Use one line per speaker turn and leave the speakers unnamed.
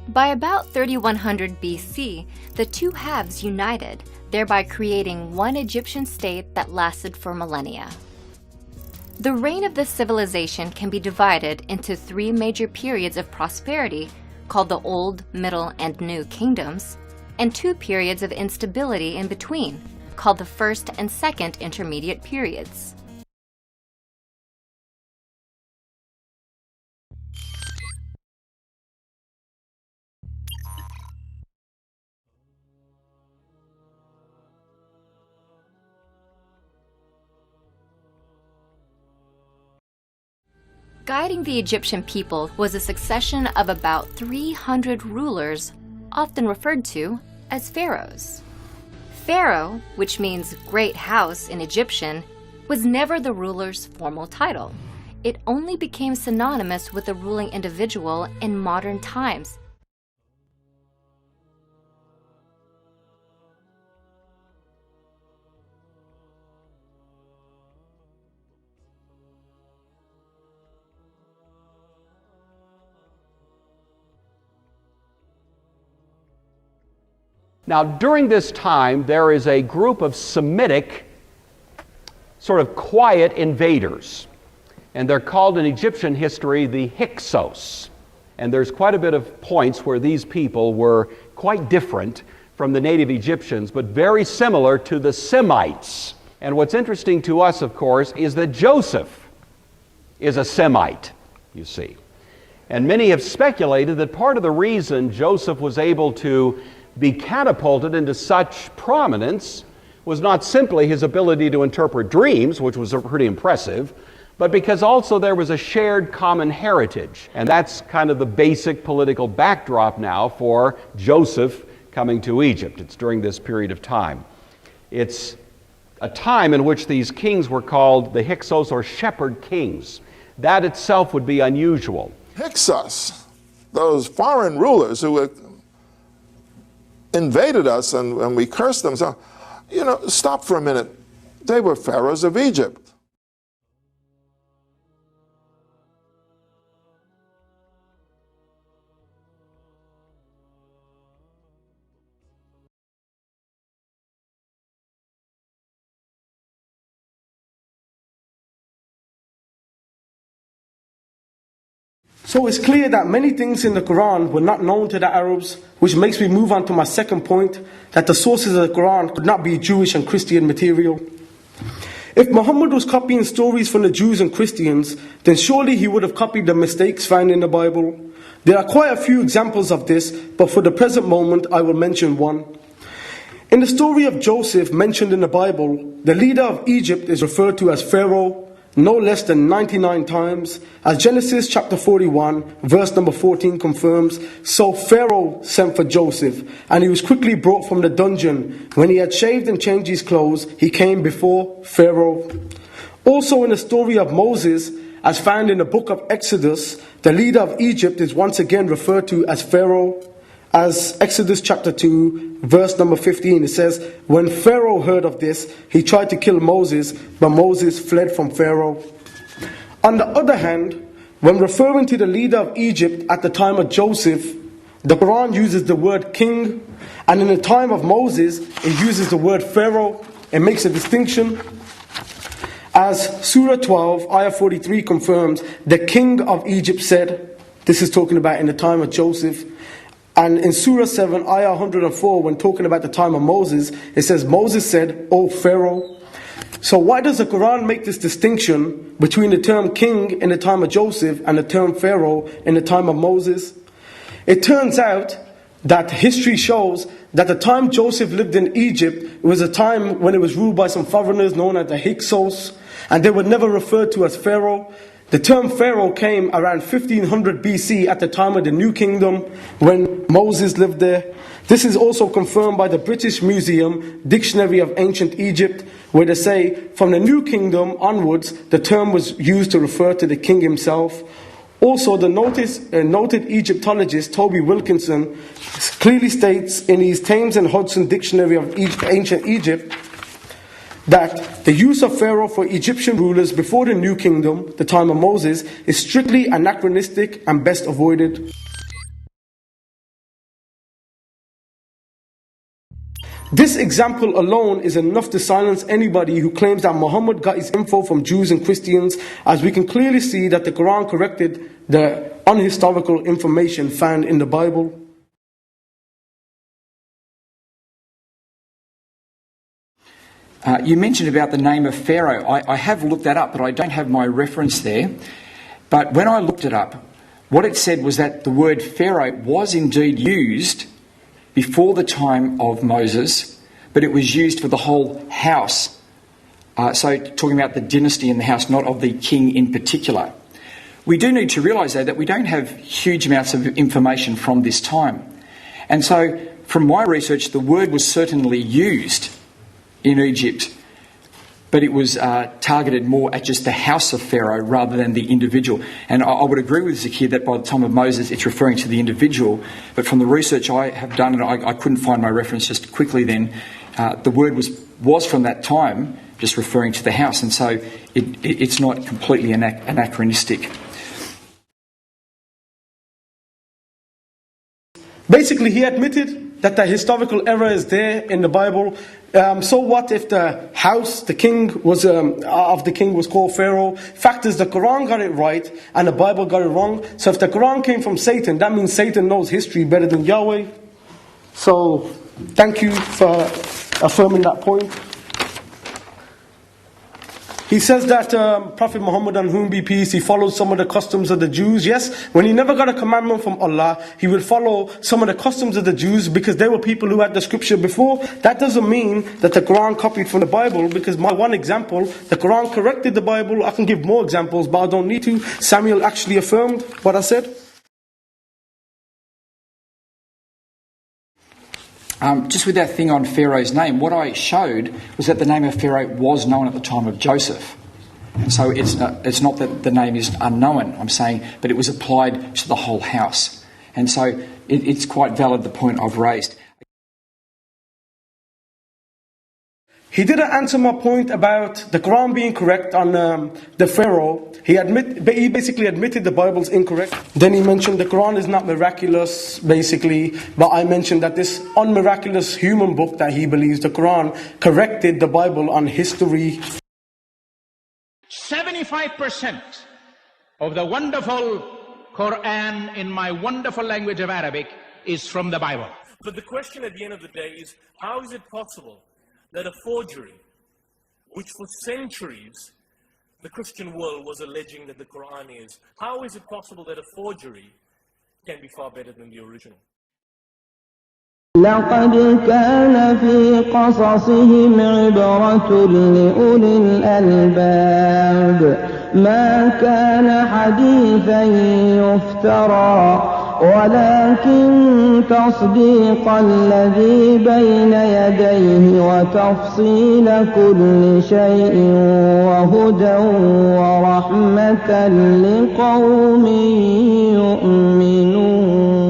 By about 3100 BC, the two halves united, thereby creating one Egyptian state that lasted for millennia. The reign of this civilization can be divided into three major periods of prosperity, called the Old, Middle, and New Kingdoms, and two periods of instability in between, called the First and Second Intermediate Periods. Guiding the Egyptian people was a succession of about 300 rulers, often referred to as pharaohs. Pharaoh, which means great house in Egyptian, was never the ruler's formal title. It only became synonymous with the ruling individual in modern times.
Now, during this time, there is a group of Semitic, sort of quiet invaders, and they're called in Egyptian history the Hyksos. And there's quite a bit of points where these people were quite different from the native Egyptians, but very similar to the Semites. And what's interesting to us, of course, is that Joseph is a Semite, you see. And many have speculated that part of the reason Joseph was able to be catapulted into such prominence was not simply his ability to interpret dreams, which was pretty impressive, but because also there was a shared common heritage. And that's kind of the basic political backdrop now for Joseph coming to Egypt. It's during this period of time. It's a time in which these kings were called the Hyksos, or shepherd kings. That itself would be unusual.
Hyksos, those foreign rulers who invaded us and we cursed them. So, stop for a minute. They were pharaohs of Egypt.
So it's clear that many things in the Quran were not known to the Arabs, which makes me move on to my second point, that the sources of the Quran could not be Jewish and Christian material. If Muhammad was copying stories from the Jews and Christians, then surely he would have copied the mistakes found in the Bible. There are quite a few examples of this, but for the present moment I will mention one. In the story of Joseph mentioned in the Bible, the leader of Egypt is referred to as Pharaoh no less than 99 times, as Genesis chapter 41, verse number 14 confirms. So Pharaoh sent for Joseph, and he was quickly brought from the dungeon. When he had shaved and changed his clothes, he came before Pharaoh. Also in the story of Moses, as found in the book of Exodus, the leader of Egypt is once again referred to as Pharaoh. As Exodus chapter 2, verse number 15, it says, when Pharaoh heard of this, he tried to kill Moses, but Moses fled from Pharaoh. On the other hand, when referring to the leader of Egypt at the time of Joseph, the Quran uses the word king, and in the time of Moses, it uses the word Pharaoh. It makes a distinction. As Surah 12, ayah 43 confirms, the king of Egypt said, this is talking about in the time of Joseph. And in Surah 7, ayah 104, when talking about the time of Moses, it says, Moses said, O Pharaoh. So why does the Quran make this distinction between the term king in the time of Joseph and the term Pharaoh in the time of Moses? It turns out that history shows that the time Joseph lived in Egypt was a time when it was ruled by some foreigners known as the Hyksos, and they were never referred to as Pharaoh. The term Pharaoh came around 1500 BC at the time of the New Kingdom when Moses lived there. This is also confirmed by the British Museum Dictionary of Ancient Egypt, where they say from the New Kingdom onwards the term was used to refer to the king himself. Also, the noted Egyptologist Toby Wilkinson clearly states in his Thames and Hudson Dictionary of Ancient Egypt that the use of Pharaoh for Egyptian rulers before the New Kingdom, the time of Moses, is strictly anachronistic and best avoided. This example alone is enough to silence anybody who claims that Muhammad got his info from Jews and Christians, as we can clearly see that the Quran corrected the unhistorical information found in the Bible.
You mentioned about the name of Pharaoh. I have looked that up, but I don't have my reference there. But when I looked it up, what it said was that the word Pharaoh was indeed used before the time of Moses, but it was used for the whole house. So talking about the dynasty in the house, not of the king in particular. We do need to realise, though, that we don't have huge amounts of information from this time. And so, from my research, the word was certainly used in Egypt, but it was targeted more at just the house of Pharaoh rather than the individual. And I would agree with Zakir that by the time of Moses it's referring to the individual, but from the research I have done, and I couldn't find my reference just quickly then, the word was from that time just referring to the house, and so it's not completely anachronistic.
Basically, he admitted that the historical error is there in the Bible. So what if the house, the king was of the king was called Pharaoh? Fact is, the Quran got it right and the Bible got it wrong. So if the Quran came from Satan, that means Satan knows history better than Yahweh. So thank you for affirming that point. He says that Prophet Muhammad, on whom be peace, he followed some of the customs of the Jews. Yes, when he never got a commandment from Allah, he would follow some of the customs of the Jews because they were people who had the scripture before. That doesn't mean that the Quran copied from the Bible, because my one example, the Quran corrected the Bible. I can give more examples, but I don't need to. Samuel actually affirmed what I said.
Just with that thing on Pharaoh's name, what I showed was that the name of Pharaoh was known at the time of Joseph. And so it's not that the name is unknown, I'm saying, but it was applied to the whole house. And so it's quite valid, the point I've raised.
He didn't answer my point about the Quran being correct on the Pharaoh. He basically admitted the Bible's incorrect. Then he mentioned the Quran is not miraculous, basically. But I mentioned that this unmiraculous human book that he believes, the Quran, corrected the Bible on history.
75% of the wonderful Quran in my wonderful language of Arabic is from the Bible.
But the question at the end of the day is, how is it possible that a forgery, which for centuries the Christian world was alleging that the Quran is, how is it possible that a forgery can be far better than the original?
لقد كان في قصصهم عبرة لأولي الألباب ما كان حديثا يفترى ولكن تصديق الذي بين يديه وتفصيل كل شيء وهدى ورحمة لقوم يؤمنون.